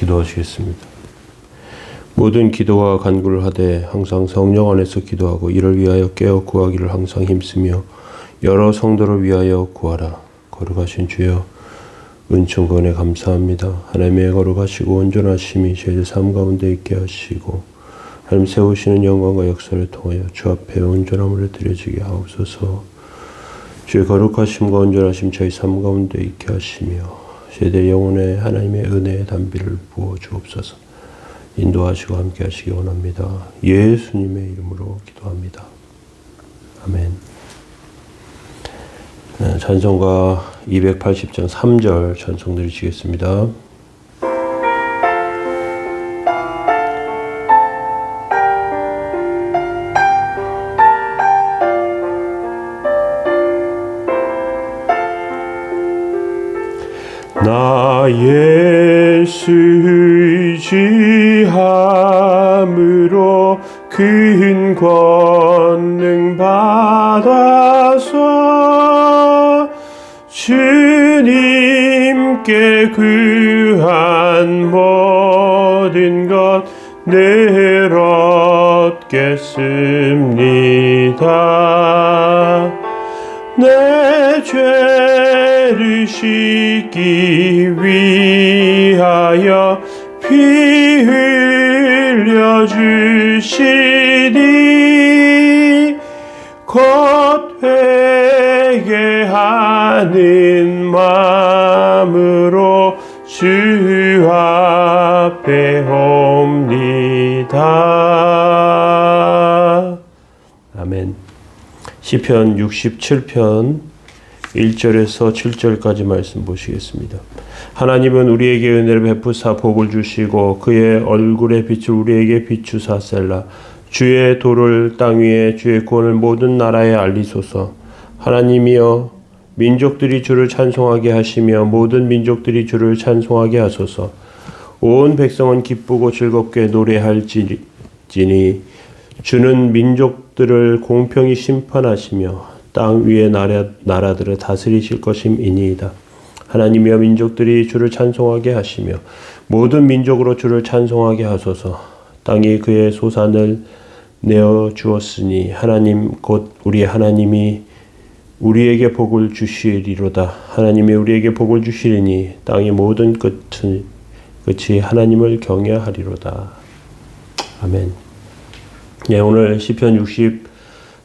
기도하시겠습니다. 모든 기도와 간구를 하되 항상 성령 안에서 기도하고 이를 위하여 깨어 구하기를 항상 힘쓰며 여러 성도를 위하여 구하라. 거룩하신 주여, 은총과 은혜 감사합니다. 하나님의 거룩하시고 온전하심이 저희들 삶 가운데 있게 하시고 하나님 세우시는 영광과 역사를 통하여 주 앞에 온전함으로 드려지게 하옵소서. 주의 거룩하심과 온전하심 저희 삶 가운데 있게 하시며 저희들 영혼에 하나님의 은혜의 단비를 부어 주옵소서. 인도하시고 함께 하시기 원합니다. 예수님의 이름으로 기도합니다. 아멘. 찬송가 280장 3절 찬송 드리시겠습니다. 나 예수 의지함으로 큰 권능 받아서 주님께 구한 모든 것 늘 얻겠습니다. 내 죄를 씻기 위하여 피 흘려 주시니 곧 회개하는 마음으로 주 앞에 옵니다. 아멘. 시편 67편 1절에서 7절까지 말씀 보시겠습니다. 하나님은 우리에게 은혜를 베푸사 복을 주시고 그의 얼굴의 빛을 우리에게 비추사 셀라. 주의 도를 땅 위에 주의 구원을 모든 나라에 알리소서. 하나님이여, 민족들이 주를 찬송하게 하시며 모든 민족들이 주를 찬송하게 하소서. 온 백성은 기쁘고 즐겁게 노래할지니 주는 민족들을 공평히 심판하시며 땅 위의 나라들을 다스리실 것임이니이다. 하나님이여, 민족들이 주를 찬송하게 하시며 모든 민족으로 주를 찬송하게 하소서. 땅이 그의 소산을 내어 주었으니 하나님 곧 우리 하나님이 우리에게 복을 주시리로다. 하나님이 우리에게 복을 주시리니 땅의 모든 끝이 하나님을 경외하리로다. 아멘. 네, 오늘 시편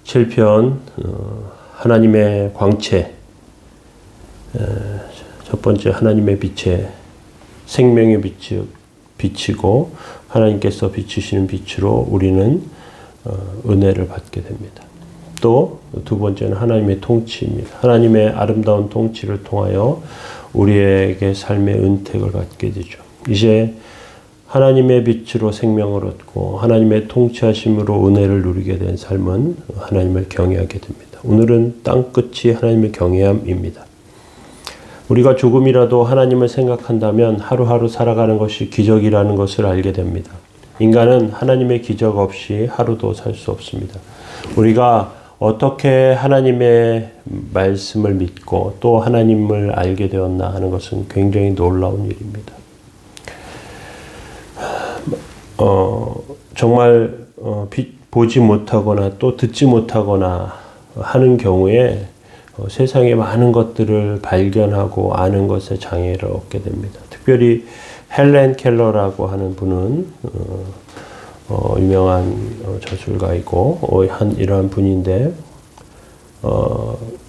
67편 하나님의 광채, 첫 번째 하나님의 빛에 생명의 빛이고 하나님께서 비추시는 빛으로 우리는 은혜를 받게 됩니다. 또 두 번째는 하나님의 통치입니다. 하나님의 아름다운 통치를 통하여 우리에게 삶의 은택을 갖게 되죠. 이제 하나님의 빛으로 생명을 얻고 하나님의 통치하심으로 은혜를 누리게 된 삶은 하나님을 경외하게 됩니다. 오늘은 땅끝이 하나님을 경외함입니다. 우리가 조금이라도 하나님을 생각한다면 하루하루 살아가는 것이 기적이라는 것을 알게 됩니다. 인간은 하나님의 기적 없이 하루도 살 수 없습니다. 우리가 어떻게 하나님의 말씀을 믿고 또 하나님을 알게 되었나 하는 것은 굉장히 놀라운 일입니다. 정말 보지 못하거나 또 듣지 못하거나 하는 경우에 세상의 많은 것들을 발견하고 아는 것에 장애를 얻게 됩니다. 특별히 헬렌 켈러라고 하는 분은 유명한 저술가이고 이러한 분인데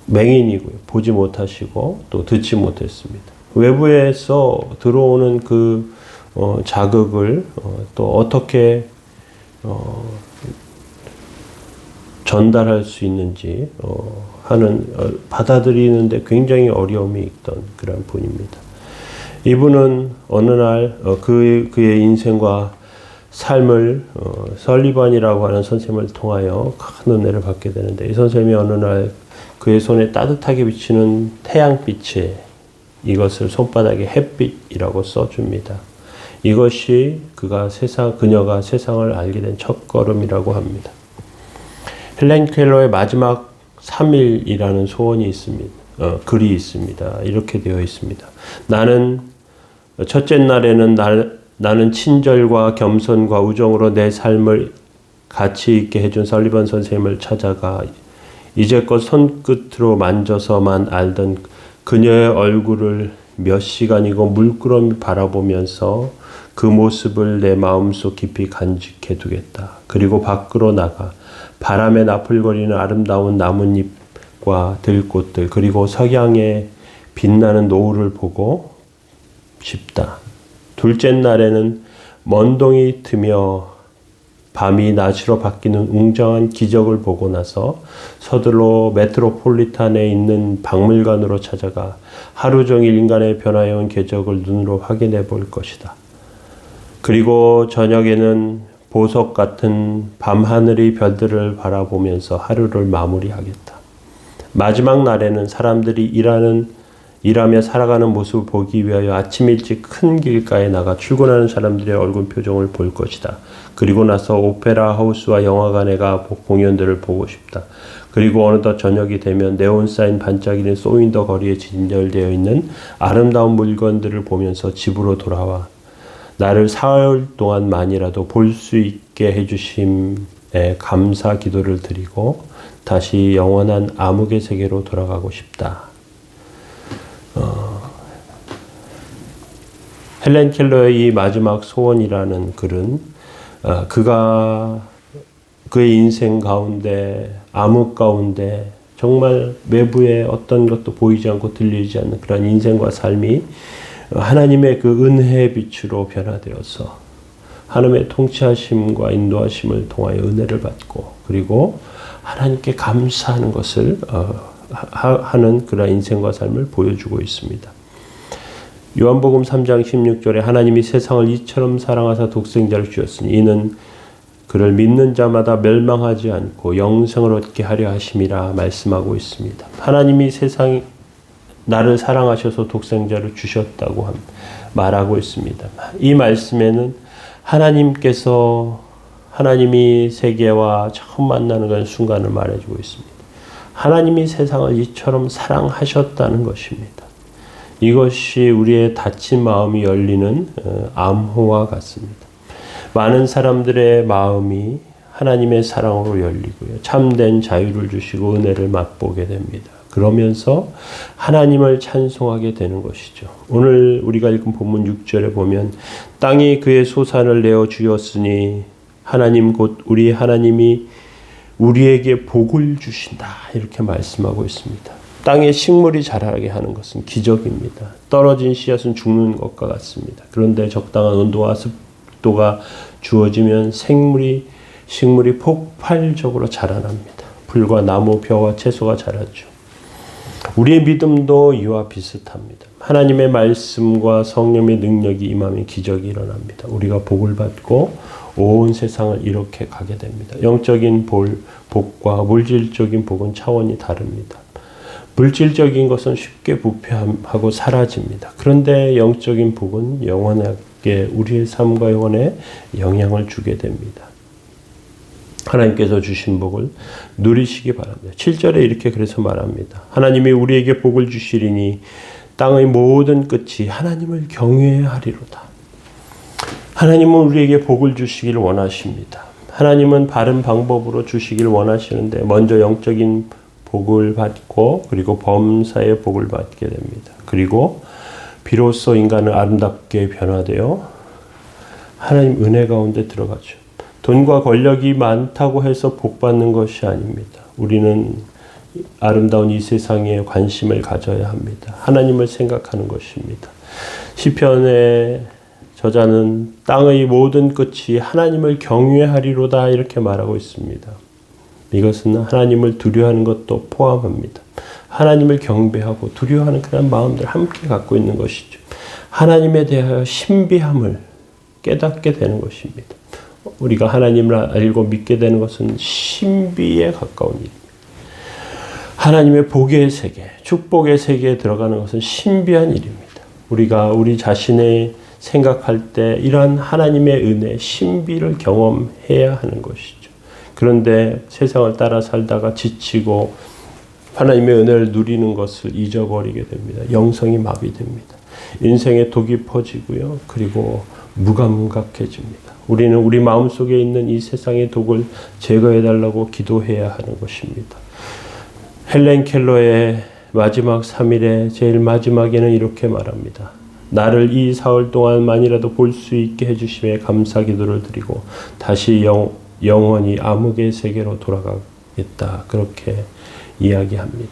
맹인이고요. 보지 못하시고 또 듣지 못했습니다. 외부에서 들어오는 그 자극을 또 어떻게 전달할 수 있는지 하는 받아들이는데 굉장히 어려움이 있던 그런 분입니다. 이분은 어느 날 그의 인생과 삶을 설리반이라고 하는 선생님을 통하여 큰 은혜를 받게 되는데, 이 선생님이 어느 날 그의 손에 따뜻하게 비치는 태양빛에 이것을 손바닥에 햇빛이라고 써줍니다. 이것이 그녀가 세상을 알게 된 첫걸음이라고 합니다. 헬렌 켈러의 마지막 3일이라는 소원이 있습니다. 글이 있습니다. 이렇게 되어 있습니다. 나는 첫째 날에는 나는 친절과 겸손과 우정으로 내 삶을 가치 있게 해준 설리번 선생님을 찾아가 이제껏 손끝으로 만져서만 알던 그녀의 얼굴을 몇 시간이고 물끄러미 바라보면서 그 모습을 내 마음속 깊이 간직해 두겠다. 그리고 밖으로 나가 바람에 나풀거리는 아름다운 나뭇잎과 들꽃들 그리고 석양에 빛나는 노을을 보고 싶다. 둘째 날에는 먼동이 트며 밤이 낮으로 바뀌는 웅장한 기적을 보고 나서 서둘러 메트로폴리탄에 있는 박물관으로 찾아가 하루 종일 인간의 변화해온 궤적을 눈으로 확인해 볼 것이다. 그리고 저녁에는 보석 같은 밤하늘의 별들을 바라보면서 하루를 마무리하겠다. 마지막 날에는 사람들이 일하며 살아가는 모습을 보기 위하여 아침 일찍 큰 길가에 나가 출근하는 사람들의 얼굴 표정을 볼 것이다. 그리고 나서 오페라 하우스와 영화관에 가 공연들을 보고 싶다. 그리고 어느덧 저녁이 되면 네온사인 반짝이는 소윈도 거리에 진열되어 있는 아름다운 물건들을 보면서 집으로 돌아와 나를 사흘 동안만이라도 볼 수 있게 해주심에 감사 기도를 드리고 다시 영원한 암흑의 세계로 돌아가고 싶다. 헬렌 켈러의 이 마지막 소원이라는 글은 그가 그의 인생 가운데 암흑 가운데 정말 외부에 어떤 것도 보이지 않고 들리지 않는 그런 인생과 삶이 하나님의 그 은혜의 빛으로 변화되어서 하나님의 통치하심과 인도하심을 통하여 은혜를 받고 그리고 하나님께 감사하는 것을 하는 그런 인생과 삶을 보여주고 있습니다. 요한복음 3장 16절에 하나님이 세상을 이처럼 사랑하사 독생자를 주셨으니 이는 그를 믿는 자마다 멸망하지 않고 영생을 얻게 하려 하심이라 말씀하고 있습니다. 하나님이 나를 사랑하셔서 독생자를 주셨다고 말하고 있습니다. 이 말씀에는 하나님이 세계와 처음 만나는 그런 순간을 말해주고 있습니다. 하나님이 세상을 이처럼 사랑하셨다는 것입니다. 이것이 우리의 닫힌 마음이 열리는 암호와 같습니다. 많은 사람들의 마음이 하나님의 사랑으로 열리고요. 참된 자유를 주시고 은혜를 맛보게 됩니다. 그러면서 하나님을 찬송하게 되는 것이죠. 오늘 우리가 읽은 본문 6절에 보면 땅이 그의 소산을 내어 주었으니 하나님 곧 우리 하나님이 우리에게 복을 주신다. 이렇게 말씀하고 있습니다. 땅에 식물이 자라게 하는 것은 기적입니다. 떨어진 씨앗은 죽는 것과 같습니다. 그런데 적당한 온도와 습도가 주어지면 식물이 폭발적으로 자라납니다. 풀과 나무, 벼와 채소가 자라죠. 우리의 믿음도 이와 비슷합니다. 하나님의 말씀과 성령의 능력이 임하면 기적이 일어납니다. 우리가 복을 받고 온 세상을 이렇게 가게 됩니다. 영적인 복과 물질적인 복은 차원이 다릅니다. 물질적인 것은 쉽게 부패하고 사라집니다. 그런데 영적인 복은 영원하게 우리의 삶과 영혼에 영향을 주게 됩니다. 하나님께서 주신 복을 누리시기 바랍니다. 7절에 이렇게 그래서 말합니다. 하나님이 우리에게 복을 주시리니 땅의 모든 끝이 하나님을 경외해야 하리로다. 하나님은 우리에게 복을 주시길 원하십니다. 하나님은 바른 방법으로 주시길 원하시는데 먼저 영적인 복을 받고 그리고 범사의 복을 받게 됩니다. 그리고 비로소 인간은 아름답게 변화되어 하나님 은혜 가운데 들어가죠. 돈과 권력이 많다고 해서 복 받는 것이 아닙니다. 우리는 아름다운 이 세상에 관심을 가져야 합니다. 하나님을 생각하는 것입니다. 시편의 저자는 땅의 모든 끝이 하나님을 경외하리로다 이렇게 말하고 있습니다. 이것은 하나님을 두려워하는 것도 포함합니다. 하나님을 경배하고 두려워하는 그런 마음들 함께 갖고 있는 것이죠. 하나님에 대하여 신비함을 깨닫게 되는 것입니다. 우리가 하나님을 알고 믿게 되는 것은 신비에 가까운 일입니다. 하나님의 복의 세계, 축복의 세계에 들어가는 것은 신비한 일입니다. 우리가 우리 자신의 생각할 때 이러한 하나님의 은혜, 신비를 경험해야 하는 것이죠. 그런데 세상을 따라 살다가 지치고 하나님의 은혜를 누리는 것을 잊어버리게 됩니다. 영성이 마비됩니다. 인생의 독이 퍼지고요. 그리고 무감각해집니다. 우리는 우리 마음속에 있는 이 세상의 독을 제거해달라고 기도해야 하는 것입니다. 헬렌 켈러의 마지막 3일의 제일 마지막에는 이렇게 말합니다. 나를 이 사흘 동안만이라도 볼 수 있게 해주심에 감사 기도를 드리고 다시 영원히 암흑의 세계로 돌아가겠다. 그렇게 이야기합니다.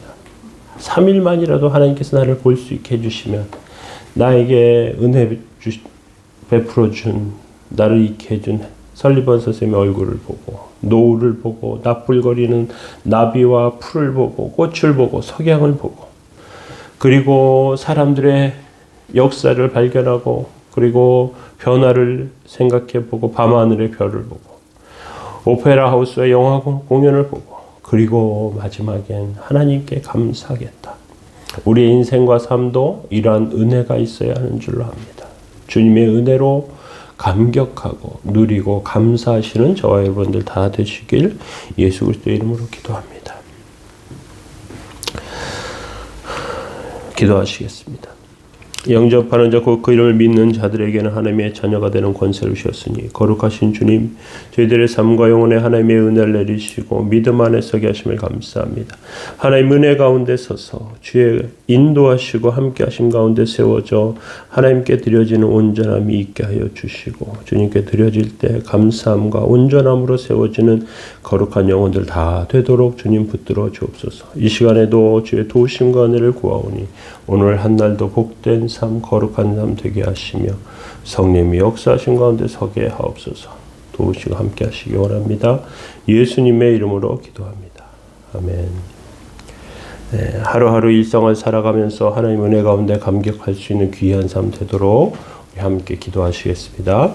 3일만이라도 하나님께서 나를 볼 수 있게 해주시면 나에게 은혜 베풀어 준, 나를 있게 해준 설리번 선생님의 얼굴을 보고 노을을 보고 납불거리는 나비와 풀을 보고 꽃을 보고 석양을 보고 그리고 사람들의 역사를 발견하고 그리고 변화를 생각해 보고 밤하늘의 별을 보고 오페라 하우스와 영화 공연을 보고 그리고 마지막엔 하나님께 감사하겠다. 우리의 인생과 삶도 이러한 은혜가 있어야 하는 줄로 압니다. 주님의 은혜로 감격하고 누리고 감사하시는 저와 여러분들 다 되시길 예수 그리스도의 이름으로 기도합니다. 기도하시겠습니다. 영접하는 자 곧 그 이름을 믿는 자들에게는 하나님의 자녀가 되는 권세를 주셨으니 거룩하신 주님 저희들의 삶과 영혼에 하나님의 은혜를 내리시고 믿음 안에 서게 하심을 감사합니다. 하나님 은혜 가운데 서서 주의 인도하시고 함께 하심 가운데 세워져 하나님께 드려지는 온전함이 있게 하여 주시고 주님께 드려질 때 감사함과 온전함으로 세워지는 거룩한 영혼들 다 되도록 주님 붙들어 주옵소서. 이 시간에도 주의 도우심과 은혜를 구하오니 오늘 한날도 복된 삶 거룩한 삶 되게 하시며 성령이 역사하신 가운데 서게 하옵소서. 도우시고 함께 하시기 원합니다. 예수님의 이름으로 기도합니다. 아멘. 네, 하루하루 일상을 살아가면서 하나님 은혜 가운데 감격할 수 있는 귀한 삶 되도록 우리 함께 기도하시겠습니다.